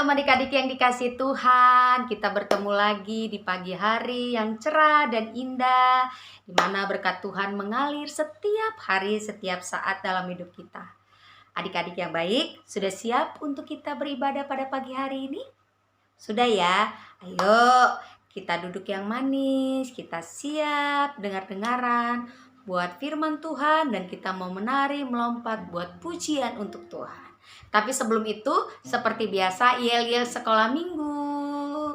Shalom adik-adik yang dikasihi Tuhan. Kita bertemu lagi di pagi hari yang cerah dan indah, di mana berkat Tuhan mengalir setiap hari, setiap saat dalam hidup kita. Adik-adik yang baik, sudah siap untuk kita beribadah pada pagi hari ini? Sudah ya? Ayo kita duduk yang manis, kita siap dengar-dengaran buat firman Tuhan, dan kita mau menari, melompat buat pujian untuk Tuhan. Tapi sebelum itu, seperti biasa, yel-yel sekolah minggu.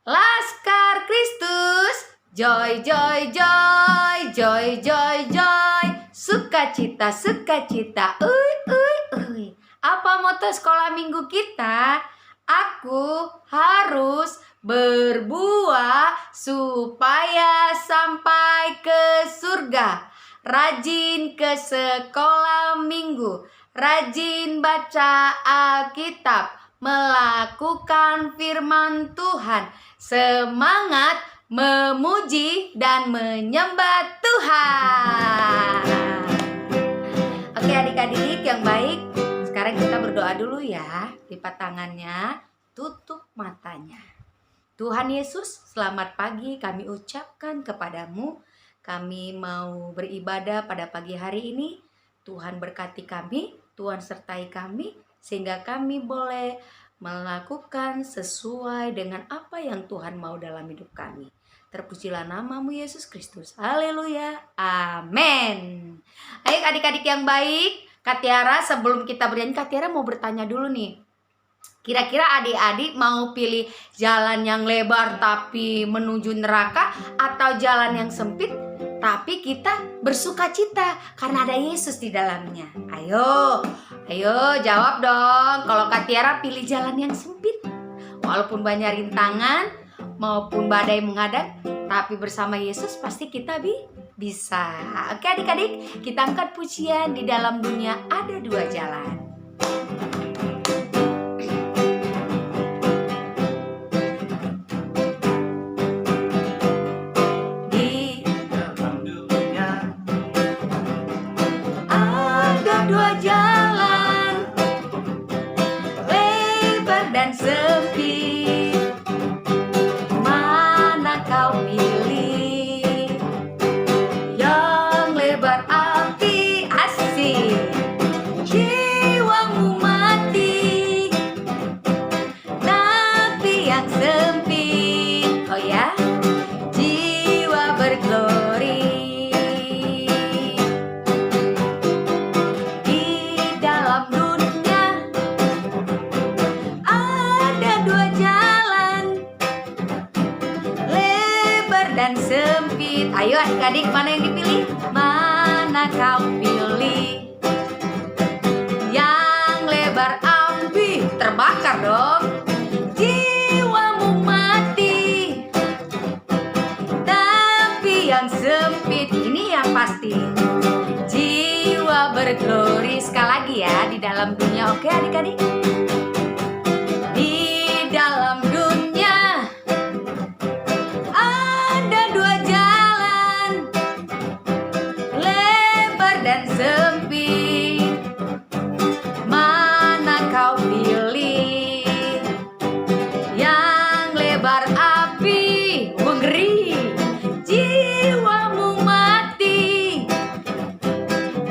Laskar Kristus, joy, joy, joy, joy, joy, joy, sukacita, sukacita, uy. Apa moto sekolah minggu kita? Aku harus berbuah supaya sampai ke surga. Rajin ke sekolah minggu, rajin baca Alkitab, melakukan firman Tuhan, semangat memuji dan menyembah Tuhan. Oke adik-adik yang baik, sekarang kita berdoa dulu ya. Lipat tangannya, tutup matanya. Tuhan Yesus, selamat pagi kami ucapkan kepadamu. Kami mau beribadah pada pagi hari ini. Tuhan berkati kami, Tuhan sertai kami, sehingga kami boleh melakukan sesuai dengan apa yang Tuhan mau dalam hidup kami. Terpujilah namamu Yesus Kristus. Haleluya. Amin. Ayo adik-adik yang baik, Kak Tiara, sebelum kita bernyanyi, Kak Tiara mau bertanya dulu nih. Kira-kira adik-adik mau pilih jalan yang lebar tapi menuju neraka, atau jalan yang sempit tapi kita bersuka cita karena ada Yesus di dalamnya? Ayo jawab dong. Kalau Kak Tiara pilih jalan yang sempit, walaupun banyak rintangan maupun badai menghadang, tapi bersama Yesus pasti kita bisa. Oke adik-adik, kita angkat pujian. Di dalam dunia ada dua jalan. Dua jalan, lebar dan sempit, mana kau pilih? Yang lebar api asik, jiwamu mati. Tapi yang sempit, oh ya, jiwa berglori. Dan sempit. Ayo adik-adik, mana yang dipilih? Mana kau pilih? Yang lebar api, terbakar dong. Jiwamu mati. Tapi yang sempit, ini yang pasti, jiwa berglori. Sekali lagi ya, di dalam dunia. Oke adik-adik? Di dalam dunia dan sempit, mana kau pilih? Yang lebar api, ngeri, jiwamu mati.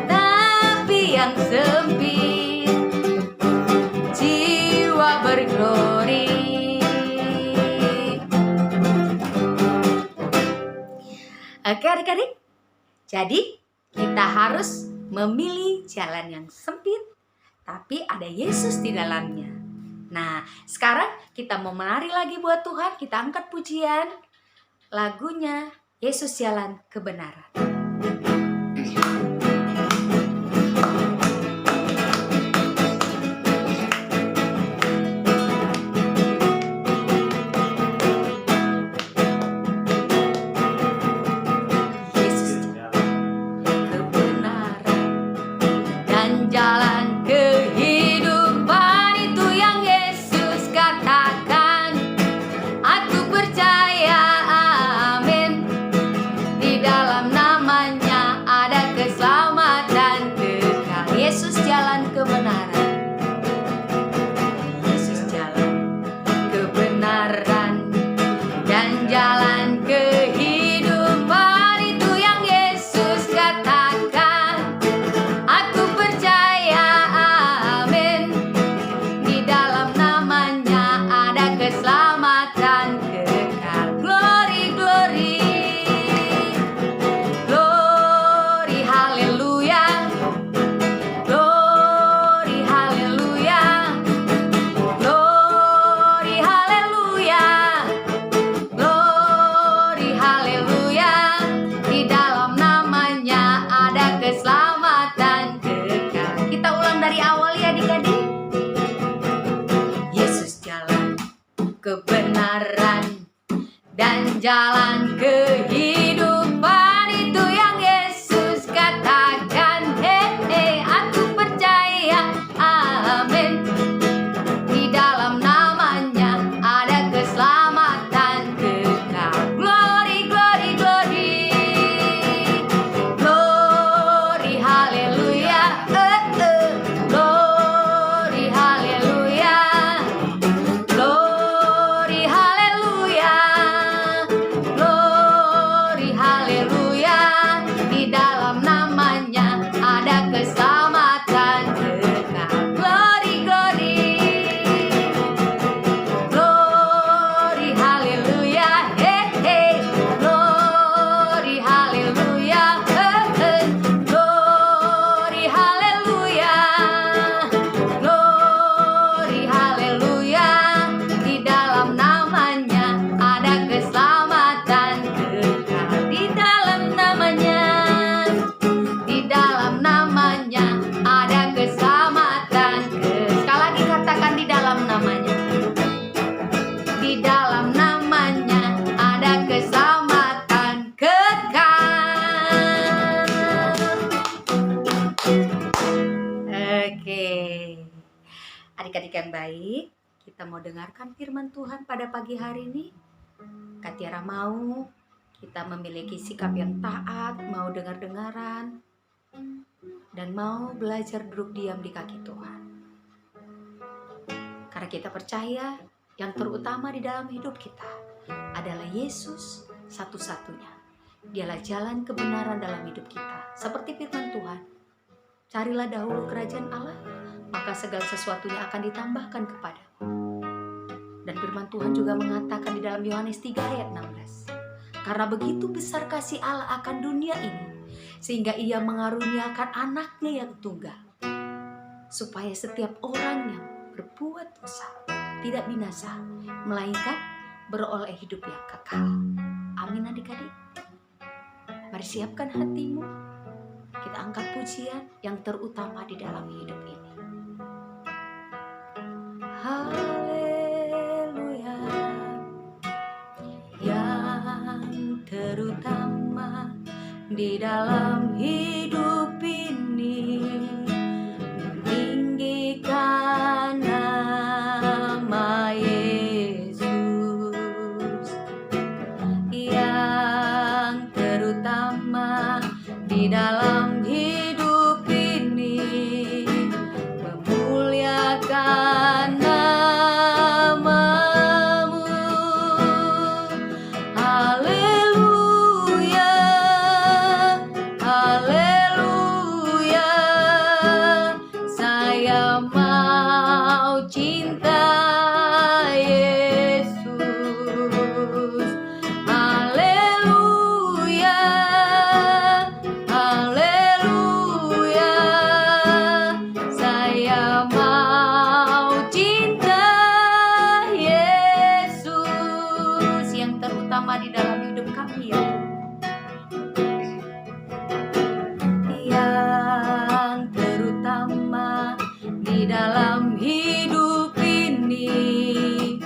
Tapi yang sempit, jiwa berglori. Oke adik-adik, jadi kita harus memilih jalan yang sempit, tapi ada Yesus di dalamnya. Nah, sekarang kita mau menari lagi buat Tuhan. Kita angkat pujian. Lagunya Yesus Jalan Kebenaran. Jalan kehidupan itu yang Yesus katakan. Aku percaya, amin. Di dalam nama kebenaran dan jalan kehidupan. Itu yang Yesus katakan. Aku percaya, amin. Di dalam namanya ada keselamatan kekal. Glory, glory, glory. Glory, haleluya. Glory, haleluya. Glory, haleluya. Glory, haleluya. Di dalam namanya ada keselamatan kekal. Glory, glory. Glory, haleluya. Glory, haleluya. Glory, haleluya. Glory, haleluya. Di dalam namanya ada keselamatan kekal. Di dalam namanya, di dalam namanya ada keselamatan kekal. Sekali lagi katakan, di dalam namanya. Di dalam namanya ada keselamatan kekal. Oke, adik-adik yang baik, kita mau dengarkan firman Tuhan pada pagi hari ini. Kak Tiara mau kita memiliki sikap yang taat, mau dengar-dengaran, dan mau belajar duduk diam di kaki Tuhan. Karena kita percaya yang terutama di dalam hidup kita adalah Yesus satu-satunya. Dialah jalan kebenaran dalam hidup kita. Seperti firman Tuhan, carilah dahulu kerajaan Allah, maka segala sesuatunya akan ditambahkan kepadamu. Dan firman Tuhan juga mengatakan di dalam Yohanes 3 ayat 16, karena begitu besar kasih Allah akan dunia ini, sehingga ia mengaruniakan anaknya yang tunggal, supaya setiap orang yang berbuat dosa tidak binasa, melainkan beroleh hidup yang kekal. Amin adik-adik. Mari siapkan hatimu, kita angkat pujian yang terutama di dalam hidup ini. Haleluya, yang terutama di dalam hidup ini, meninggikan nama Yesus. Yang terutama di dalam hidup ini, memuliakan namamu. Haleluya, haleluya. Saya mau cinta Yesus. Haleluya, haleluya. Saya mau cinta Yesus. Yang terutama di dalam hidup kami, ya Tuhan. Yang terutama di dalam hidup ini,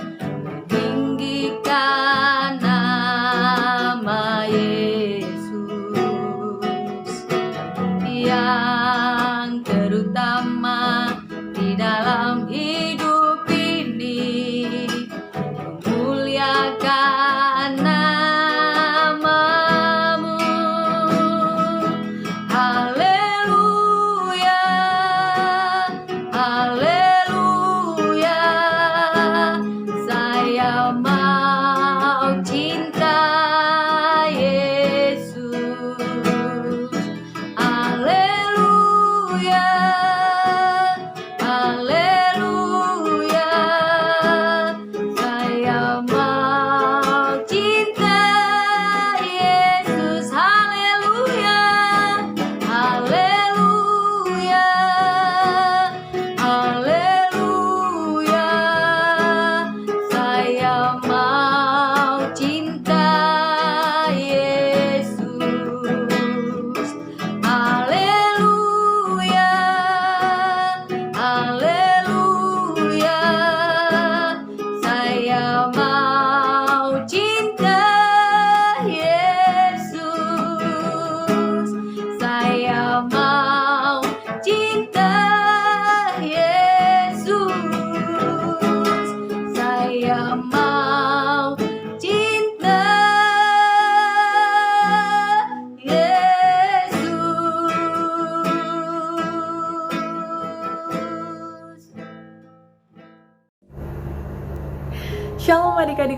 meninggikan nama Yesus. Yang terutama di dalam hidup ini, memuliakan namamu.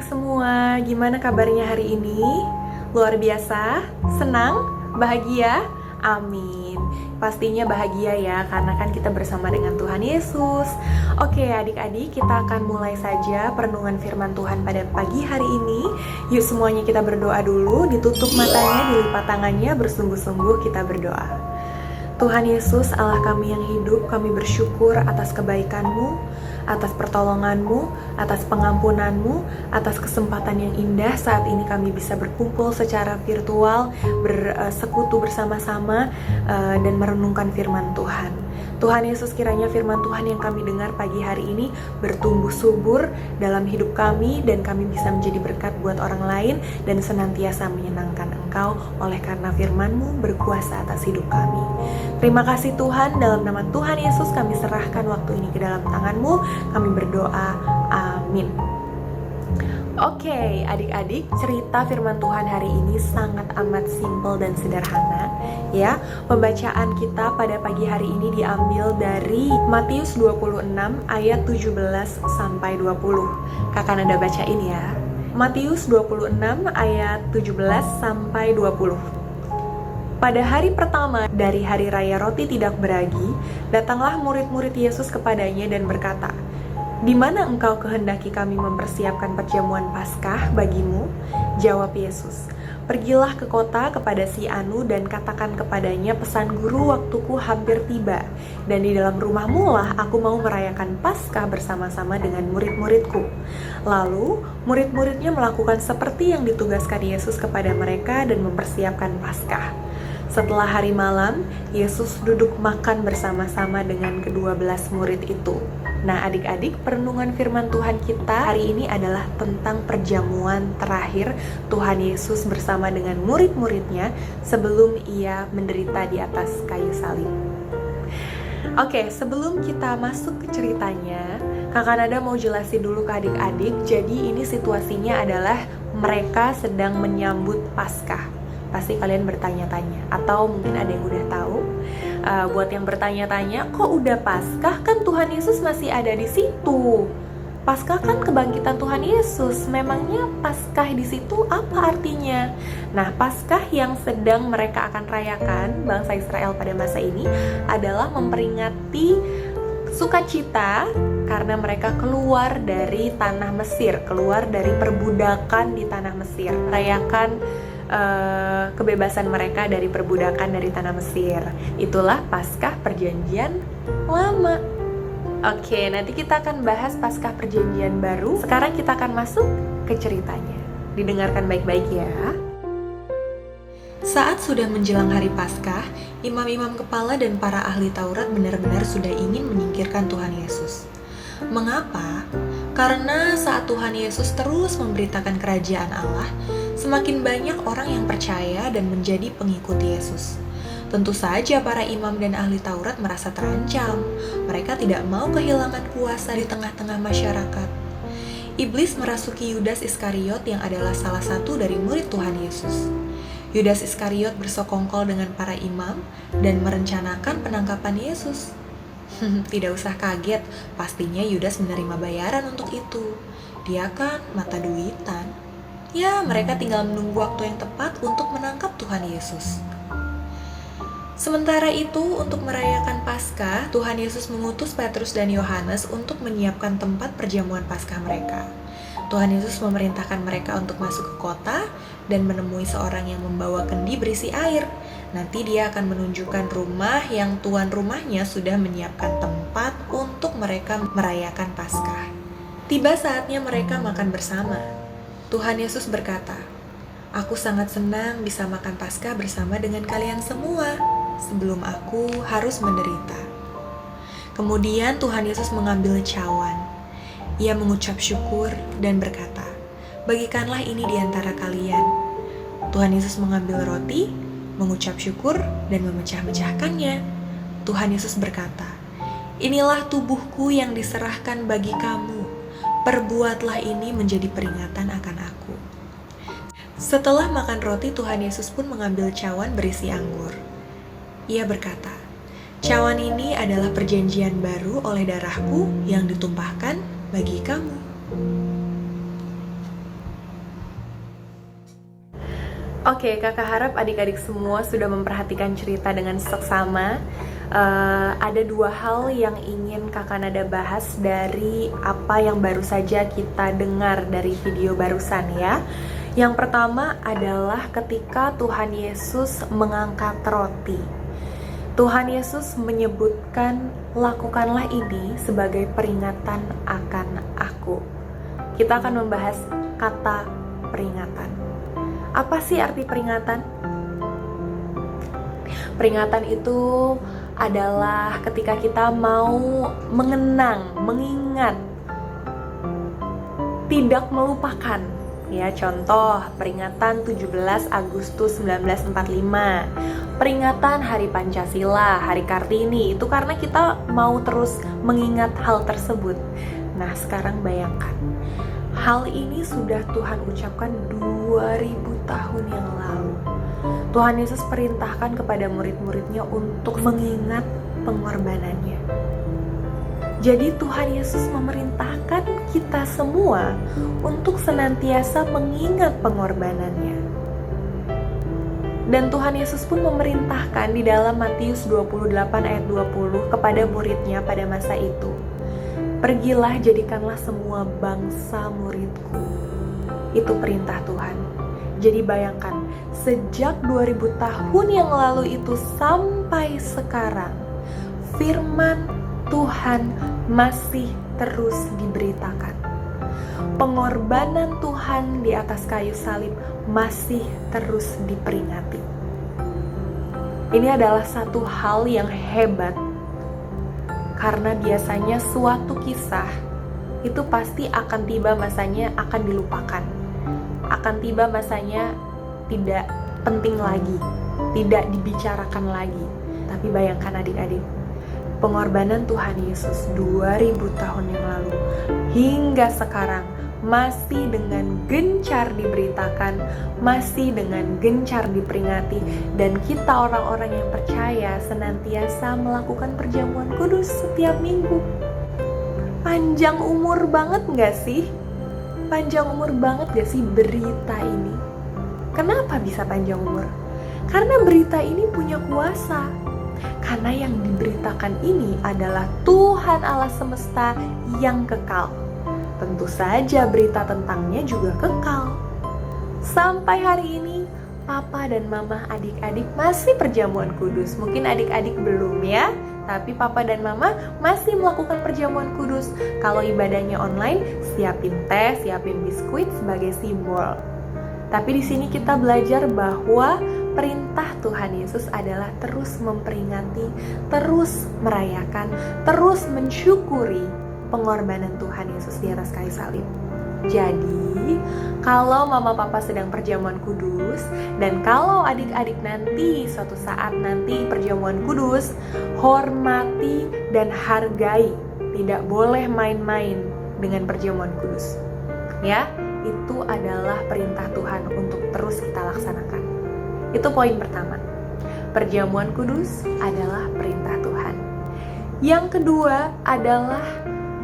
adik-adik semua, gimana kabarnya hari ini? Luar biasa? Senang? Bahagia? Amin. Pastinya bahagia ya, karena kan kita bersama dengan Tuhan Yesus. Oke adik-adik, kita akan mulai saja perenungan firman Tuhan pada pagi hari ini. Yuk semuanya kita berdoa dulu, ditutup matanya, dilipat tangannya, bersungguh-sungguh kita berdoa. Tuhan Yesus, Allah kami yang hidup, kami bersyukur atas kebaikan-Mu, atas pertolongan-Mu, atas pengampunan-Mu, atas kesempatan yang indah saat ini kami bisa berkumpul secara virtual, bersekutu bersama-sama, dan merenungkan firman Tuhan. Tuhan Yesus, kiranya firman Tuhan yang kami dengar pagi hari ini bertumbuh subur dalam hidup kami, dan kami bisa menjadi berkat buat orang lain dan senantiasa menyenangkan Engkau oleh karena firman-Mu berkuasa atas hidup kami. Terima kasih Tuhan, dalam nama Tuhan Yesus kami serahkan waktu ini ke dalam tangan-Mu. Kami berdoa, amin. Oke, adik-adik, cerita firman Tuhan hari ini sangat amat simpel dan sederhana ya. Pembacaan kita pada pagi hari ini diambil dari Matius 26 ayat 17 sampai 20. Kakak Nada bacain ya. Matius 26 ayat 17 sampai 20. Pada hari pertama dari hari raya roti tidak beragi, datanglah murid-murid Yesus kepadanya dan berkata, "Di mana engkau kehendaki kami mempersiapkan perjamuan Paskah bagimu?" Jawab Yesus, "Pergilah ke kota kepada si Anu dan katakan kepadanya, pesan guru, waktuku hampir tiba, dan di dalam rumahmu lah aku mau merayakan Paskah bersama-sama dengan murid-muridku." Lalu murid-muridnya melakukan seperti yang ditugaskan Yesus kepada mereka dan mempersiapkan Paskah. Setelah hari malam, Yesus duduk makan bersama-sama dengan ke-12 murid itu. Nah adik-adik, perenungan firman Tuhan kita hari ini adalah tentang perjamuan terakhir Tuhan Yesus bersama dengan murid-muridnya sebelum ia menderita di atas kayu salib. Oke, sebelum kita masuk ke ceritanya, Kakak Nada mau jelasin dulu ke adik-adik. Jadi ini situasinya adalah mereka sedang menyambut Paskah. Pasti kalian bertanya-tanya, atau mungkin ada yang udah tahu. Buat yang bertanya-tanya, kok udah Paskah? Kan Tuhan Yesus masih ada di situ. Paskah kan kebangkitan Tuhan Yesus. Memangnya Paskah di situ apa artinya? Nah, Paskah yang sedang mereka akan rayakan, bangsa Israel pada masa ini, adalah memperingati sukacita karena mereka keluar dari tanah Mesir, keluar dari perbudakan di tanah Mesir. Rayakan kebebasan mereka dari perbudakan dari tanah Mesir. Itulah Paskah Perjanjian Lama. Oke, nanti kita akan bahas Paskah Perjanjian Baru. Sekarang kita akan masuk ke ceritanya. Didengarkan baik-baik ya. Saat sudah menjelang hari Paskah, imam-imam kepala dan para ahli Taurat benar-benar sudah ingin menyingkirkan Tuhan Yesus. Mengapa? Karena saat Tuhan Yesus terus memberitakan kerajaan Allah, semakin banyak orang yang percaya dan menjadi pengikut Yesus. Tentu saja para imam dan ahli Taurat merasa terancam. Mereka tidak mau kehilangan kuasa di tengah-tengah masyarakat. Iblis merasuki Yudas Iskariot yang adalah salah satu dari murid Tuhan Yesus. Yudas Iskariot bersekongkol dengan para imam dan merencanakan penangkapan Yesus. Tidak usah kaget, pastinya Yudas menerima bayaran untuk itu. Dia kan mata duitan. Ya, mereka tinggal menunggu waktu yang tepat untuk menangkap Tuhan Yesus. Sementara itu, untuk merayakan Paskah, Tuhan Yesus mengutus Petrus dan Yohanes untuk menyiapkan tempat perjamuan Paskah mereka. Tuhan Yesus memerintahkan mereka untuk masuk ke kota dan menemui seorang yang membawa kendi berisi air. Nanti dia akan menunjukkan rumah yang tuan rumahnya sudah menyiapkan tempat untuk mereka merayakan Paskah. Tiba saatnya mereka makan bersama. Tuhan Yesus berkata, "Aku sangat senang bisa makan Paskah bersama dengan kalian semua sebelum aku harus menderita." Kemudian Tuhan Yesus mengambil cawan. Ia mengucap syukur dan berkata, "Bagikanlah ini di antara kalian." Tuhan Yesus mengambil roti, mengucap syukur, dan memecah-mecahkannya. Tuhan Yesus berkata, "Inilah tubuhku yang diserahkan bagi kamu. Perbuatlah ini menjadi peringatan akan aku." Setelah makan roti, Tuhan Yesus pun mengambil cawan berisi anggur. Ia berkata, "Cawan ini adalah perjanjian baru oleh darahku yang ditumpahkan bagi kamu." Oke, kakak harap adik-adik semua sudah memperhatikan cerita dengan seksama. Ada dua hal yang ingin kakak Nada bahas dari apa yang baru saja kita dengar dari video barusan ya. Yang pertama adalah ketika Tuhan Yesus mengangkat roti. Tuhan Yesus menyebutkan, lakukanlah ini sebagai peringatan akan aku. Kita akan membahas kata peringatan. Apa sih arti peringatan? Peringatan itu adalah ketika kita mau mengenang, mengingat, tidak melupakan. Ya, contoh peringatan 17 Agustus 1945, peringatan Hari Pancasila, Hari Kartini, itu karena kita mau terus mengingat hal tersebut. Nah, sekarang bayangkan, hal ini sudah Tuhan ucapkan 2000 tahun yang lalu. Tuhan Yesus perintahkan kepada murid-muridnya untuk mengingat pengorbanannya. Jadi Tuhan Yesus memerintahkan kita semua untuk senantiasa mengingat pengorbanannya. Dan Tuhan Yesus pun memerintahkan di dalam Matius 28 ayat 20 kepada muridnya pada masa itu. Pergilah, jadikanlah semua bangsa muridku. Itu perintah Tuhan. Jadi bayangkan, sejak 2000 tahun yang lalu itu sampai sekarang, firman Tuhan masih terus diberitakan. Pengorbanan Tuhan di atas kayu salib masih terus diperingati. Ini adalah satu hal yang hebat, karena biasanya suatu kisah itu pasti akan tiba masanya akan dilupakan. Akan tiba masanya tidak penting lagi, tidak dibicarakan lagi. Tapi bayangkan adik-adik, pengorbanan Tuhan Yesus 2000 tahun yang lalu hingga sekarang masih dengan gencar diberitakan, masih dengan gencar diperingati, dan kita orang-orang yang percaya senantiasa melakukan perjamuan kudus setiap minggu. Panjang umur banget gak sih? Panjang umur banget gak sih berita ini? Kenapa bisa panjang umur? Karena berita ini punya kuasa. Karena yang diberitakan ini adalah Tuhan Allah semesta yang kekal. Tentu saja berita tentangnya juga kekal. Sampai hari ini, Papa dan Mama adik-adik masih perjamuan kudus. Mungkin adik-adik belum ya, tapi Papa dan Mama masih melakukan perjamuan kudus. Kalau ibadahnya online, siapin teh, siapin biskuit sebagai simbol. Tapi di sini kita belajar bahwa perintah Tuhan Yesus adalah terus memperingati, terus merayakan, terus mensyukuri pengorbanan Tuhan Yesus di atas kayu salib. Jadi, kalau mama papa sedang perjamuan kudus, dan kalau adik-adik nanti suatu saat nanti perjamuan kudus, hormati dan hargai. Tidak boleh main-main dengan perjamuan kudus. Ya, itu adalah perintah Tuhan untuk terus kita laksanakan. Itu poin pertama. Perjamuan kudus adalah perintah Tuhan. Yang kedua adalah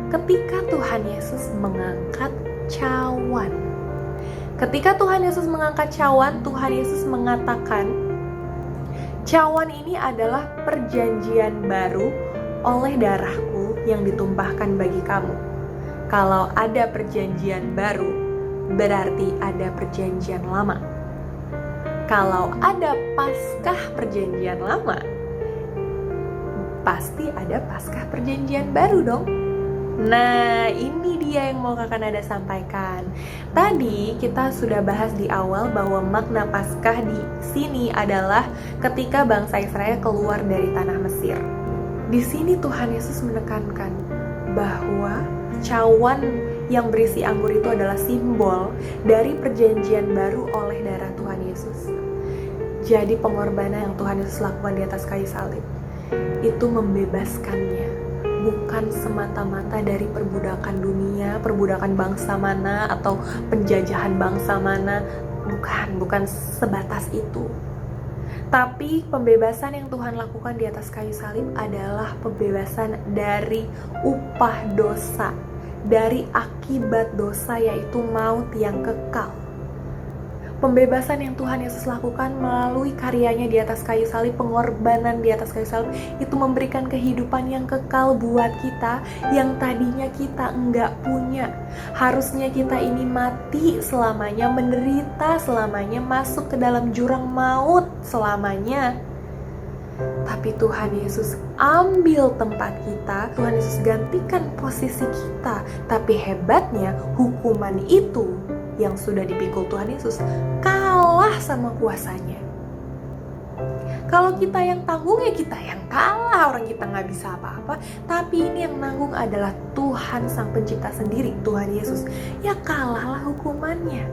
ketika Tuhan Yesus mengangkat cawan. Ketika Tuhan Yesus mengangkat cawan, Tuhan Yesus mengatakan, cawan ini adalah perjanjian baru oleh darahku yang ditumpahkan bagi kamu. Kalau ada perjanjian baru, berarti ada perjanjian lama. Kalau ada Paskah perjanjian lama, pasti ada Paskah perjanjian baru dong. Nah, ini dia yang mau kakak Nada sampaikan. Tadi kita sudah bahas di awal bahwa makna Paskah di sini adalah ketika bangsa Israel keluar dari tanah Mesir. Di sini Tuhan Yesus menekankan bahwa cawan yang berisi anggur itu adalah simbol dari perjanjian baru oleh darah Tuhan Yesus. Jadi pengorbanan yang Tuhan Yesus lakukan di atas kayu salib itu membebaskannya, bukan semata-mata dari perbudakan dunia, perbudakan bangsa mana atau penjajahan bangsa mana. Bukan sebatas itu. Tapi pembebasan yang Tuhan lakukan di atas kayu salib adalah pembebasan dari upah dosa, dari akibat dosa, yaitu maut yang kekal. Pembebasan yang Tuhan Yesus lakukan melalui karyanya di atas kayu salib, pengorbanan di atas kayu salib, itu memberikan kehidupan yang kekal buat kita yang tadinya kita enggak punya. Harusnya kita ini mati selamanya, menderita selamanya, masuk ke dalam jurang maut selamanya. Tapi Tuhan Yesus ambil tempat kita, Tuhan Yesus gantikan posisi kita. Tapi hebatnya, hukuman itu yang sudah dipikul Tuhan Yesus kalah sama kuasanya. Kalau kita yang tanggung, ya kita yang kalah, orang kita nggak bisa apa-apa. Tapi ini yang nanggung adalah Tuhan Sang Pencipta sendiri, Tuhan Yesus. Ya kalahlah hukumannya.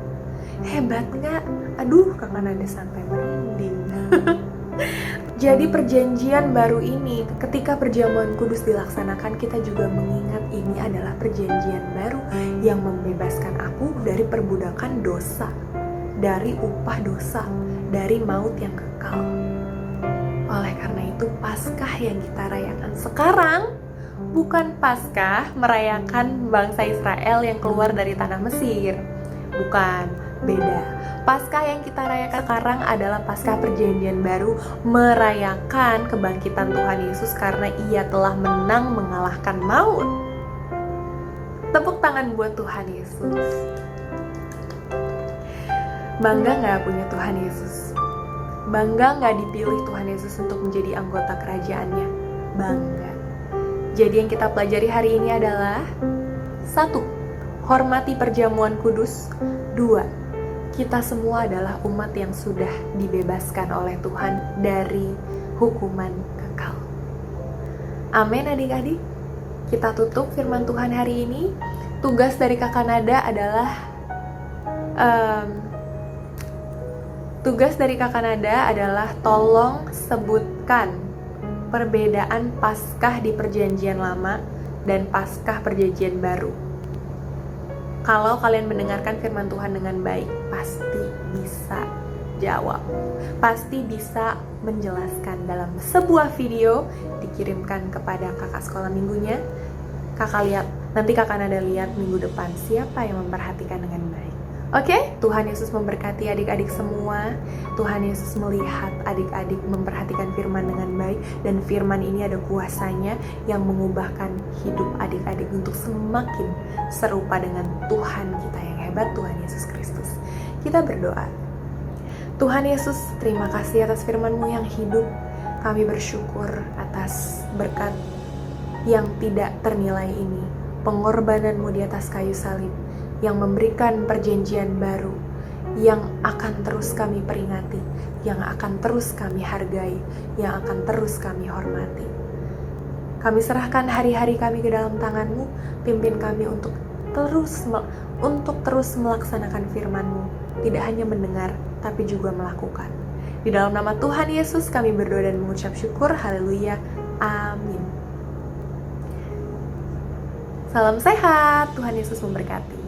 Hebat nggak? Aduh, Kakak Nada sampai merinding. Jadi perjanjian baru ini, ketika perjamuan kudus dilaksanakan, kita juga mengingat ini adalah perjanjian baru yang membebaskan aku dari perbudakan dosa, dari upah dosa, dari maut yang kekal. Oleh karena itu, Paskah yang kita rayakan sekarang bukan Paskah merayakan bangsa Israel yang keluar dari tanah Mesir. Bukan, beda. Paskah yang kita rayakan sekarang adalah Paskah perjanjian baru, merayakan kebangkitan Tuhan Yesus karena Ia telah menang mengalahkan maut. Tepuk tangan buat Tuhan Yesus. Bangga gak punya Tuhan Yesus? Bangga gak dipilih Tuhan Yesus untuk menjadi anggota kerajaannya? Bangga. Jadi yang kita pelajari hari ini adalah 1. Hormati perjamuan kudus. 2. Kita semua adalah umat yang sudah dibebaskan oleh Tuhan dari hukuman kekal. Amin adik-adik. Kita tutup firman Tuhan hari ini. Tugas dari Kakak Nada adalah tolong sebutkan perbedaan Paskah di Perjanjian Lama dan Paskah Perjanjian Baru. Kalau kalian mendengarkan firman Tuhan dengan baik, pasti bisa jawab. Pasti bisa menjelaskan dalam sebuah video dikirimkan kepada kakak sekolah minggunya. Kakak lihat, nanti Kakak Nada lihat minggu depan siapa yang memperhatikan dengan baik. Oke, Tuhan Yesus memberkati adik-adik semua. Tuhan Yesus melihat adik-adik memperhatikan firman dengan baik, dan firman ini ada kuasanya yang mengubahkan hidup adik-adik untuk semakin serupa dengan Tuhan kita yang hebat, Tuhan Yesus Kristus. Kita berdoa. Tuhan Yesus, terima kasih atas firman-Mu yang hidup. Kami bersyukur atas berkat yang tidak ternilai ini, pengorbanan-Mu di atas kayu salib, yang memberikan perjanjian baru, yang akan terus kami peringati, yang akan terus kami hargai, yang akan terus kami hormati. Kami serahkan hari-hari kami ke dalam tangan-Mu, pimpin kami untuk terus melaksanakan firman-Mu, tidak hanya mendengar, tapi juga melakukan. Di dalam nama Tuhan Yesus kami berdoa dan mengucap syukur, haleluya, amin. Salam sehat, Tuhan Yesus memberkati.